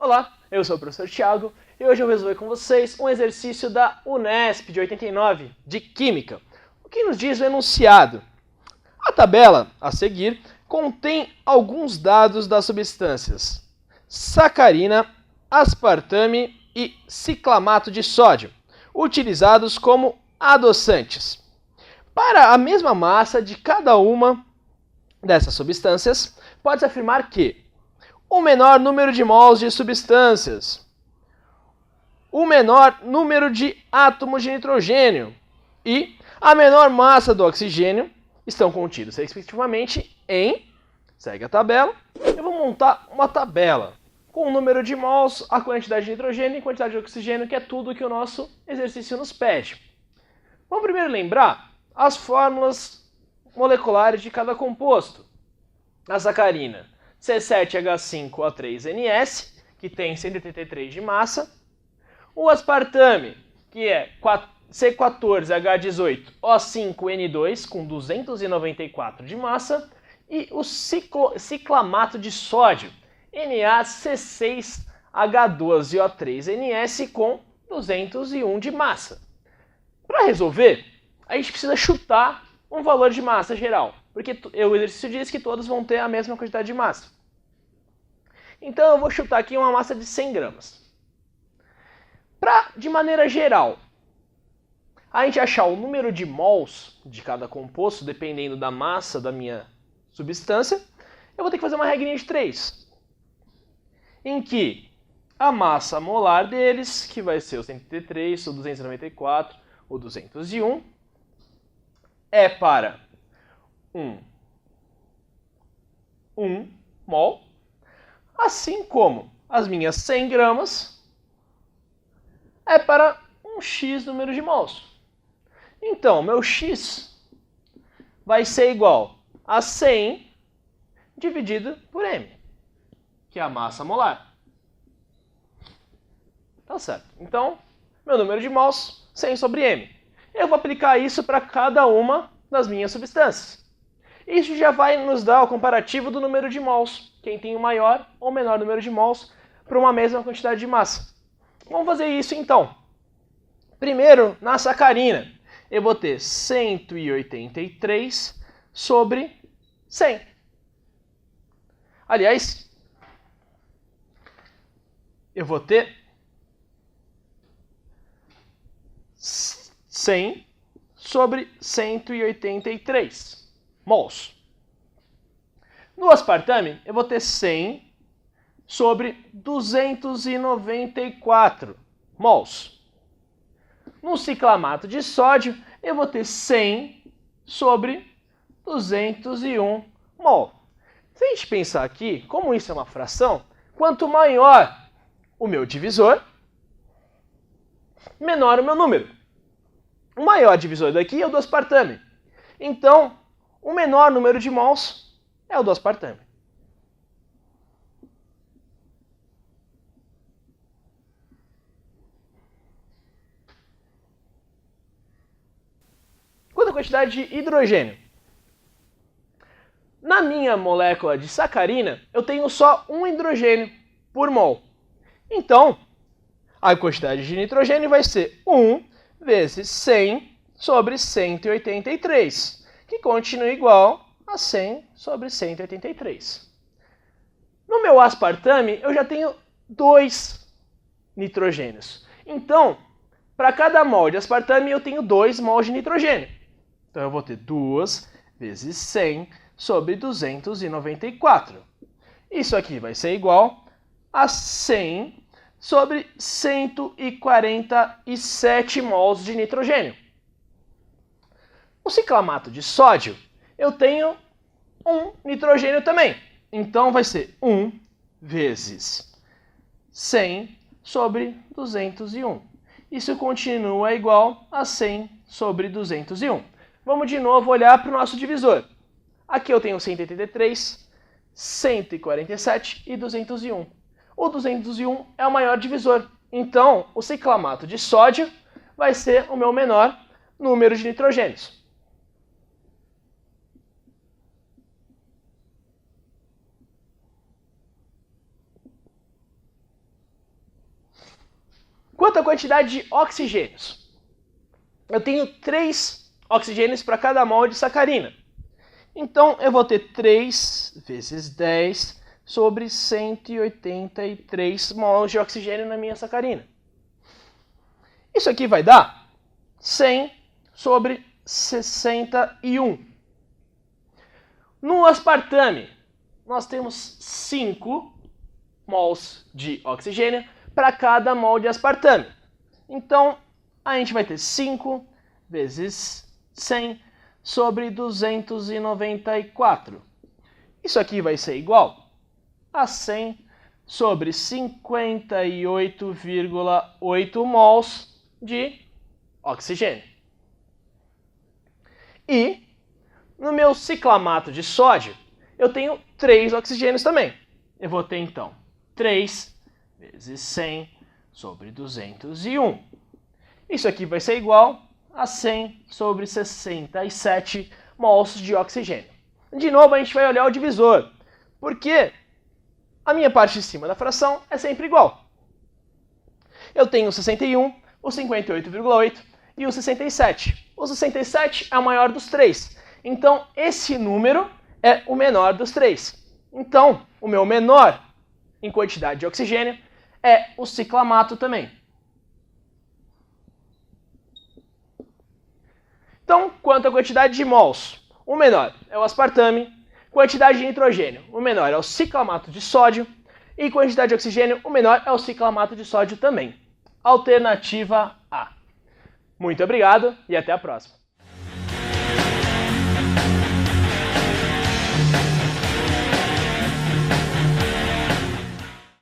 Olá, eu sou o professor Thiago e hoje eu vou resolver com vocês um exercício da Unesp de 89 de Química. O que nos diz o enunciado? A tabela a seguir contém alguns dados das substâncias sacarina, aspartame e ciclamato de sódio, utilizados como adoçantes. Para a mesma massa de cada uma dessas substâncias, pode-se afirmar que o menor número de mols de substâncias, o menor número de átomos de nitrogênio e a menor massa do oxigênio estão contidos, respectivamente, em... Segue a tabela. Eu vou montar uma tabela com o número de mols, a quantidade de nitrogênio e a quantidade de oxigênio, que é tudo que o nosso exercício nos pede. Vamos primeiro lembrar as fórmulas moleculares de cada composto. A sacarina, C7H5O3NS, que tem 183 de massa. O aspartame, que é C14H18O5N2, com 294 de massa. E o ciclamato de sódio, NaC6H12O3NS, com 201 de massa. Para resolver, a gente precisa chutar um valor de massa geral, porque o exercício diz que todos vão ter a mesma quantidade de massa. Então eu vou chutar aqui uma massa de 100 gramas. De maneira geral, a gente achar o número de mols de cada composto, dependendo da massa da minha substância, eu vou ter que fazer uma regrinha de 3, em que a massa molar deles, que vai ser o 103, o 294, o 201, é para 1 mol, assim como as minhas 100 gramas é para um x número de mols. Então, meu x vai ser igual a 100 dividido por m, que é a massa molar. Tá certo. Então, meu número de mols, 100 sobre m. Eu vou aplicar isso para cada uma das minhas substâncias. Isso já vai nos dar o comparativo do número de mols, quem tem o maior ou menor número de mols para uma mesma quantidade de massa. Vamos fazer isso então. Primeiro, na sacarina, eu vou ter 183 sobre 100. Aliás, eu vou ter 100 sobre 183 mols. No aspartame, eu vou ter 100 sobre 294 mols. No ciclamato de sódio, eu vou ter 100 sobre 201 mol. Se a gente pensar aqui, como isso é uma fração, quanto maior o meu divisor, menor o meu número. O maior divisor daqui é o do aspartame. Então, o menor número de mols é o do aspartame. Quanto à quantidade de hidrogênio? Na minha molécula de sacarina, eu tenho só um hidrogênio por mol. Então, a quantidade de nitrogênio vai ser 1 vezes 100 sobre 183, que continua igual a 100 sobre 183. No meu aspartame, eu já tenho 2 nitrogênios. Então, para cada mol de aspartame, eu tenho 2 mols de nitrogênio. Então, eu vou ter 2 vezes 100 sobre 294. Isso aqui vai ser igual a 100 sobre 147 mols de nitrogênio. No ciclamato de sódio, eu tenho um nitrogênio também. Então, vai ser 1 vezes 100 sobre 201. Isso continua igual a 100 sobre 201. Vamos de novo olhar para o nosso divisor. Aqui eu tenho 183, 147 e 201. O 201 é o maior divisor. Então, o ciclamato de sódio vai ser o meu menor número de nitrogênios. Quanto à quantidade de oxigênios, eu tenho 3 oxigênios para cada mol de sacarina. Então, eu vou ter 3 vezes 10 sobre 183 mols de oxigênio na minha sacarina. Isso aqui vai dar 100 sobre 61. No aspartame, nós temos 5 mols de oxigênio para cada mol de aspartame. Então, a gente vai ter 5 vezes 100 sobre 294. Isso aqui vai ser igual a 100 sobre 58,8 mols de oxigênio. E no meu ciclamato de sódio, eu tenho 3 oxigênios também. Eu vou ter, então, 3 vezes 100 sobre 201. Isso aqui vai ser igual a 100 sobre 67 mols de oxigênio. De novo, a gente vai olhar o divisor, porque a minha parte de cima da fração é sempre igual. Eu tenho o 61, o 58,8 e o 67. O 67 é o maior dos 3. Então, esse número é o menor dos 3. Então, o meu menor em quantidade de oxigênio é o ciclamato também. Então, quanto à quantidade de mols, o menor é o aspartame, quantidade de nitrogênio, o menor é o ciclamato de sódio, e quantidade de oxigênio, o menor é o ciclamato de sódio também. Alternativa A. Muito obrigado e até a próxima.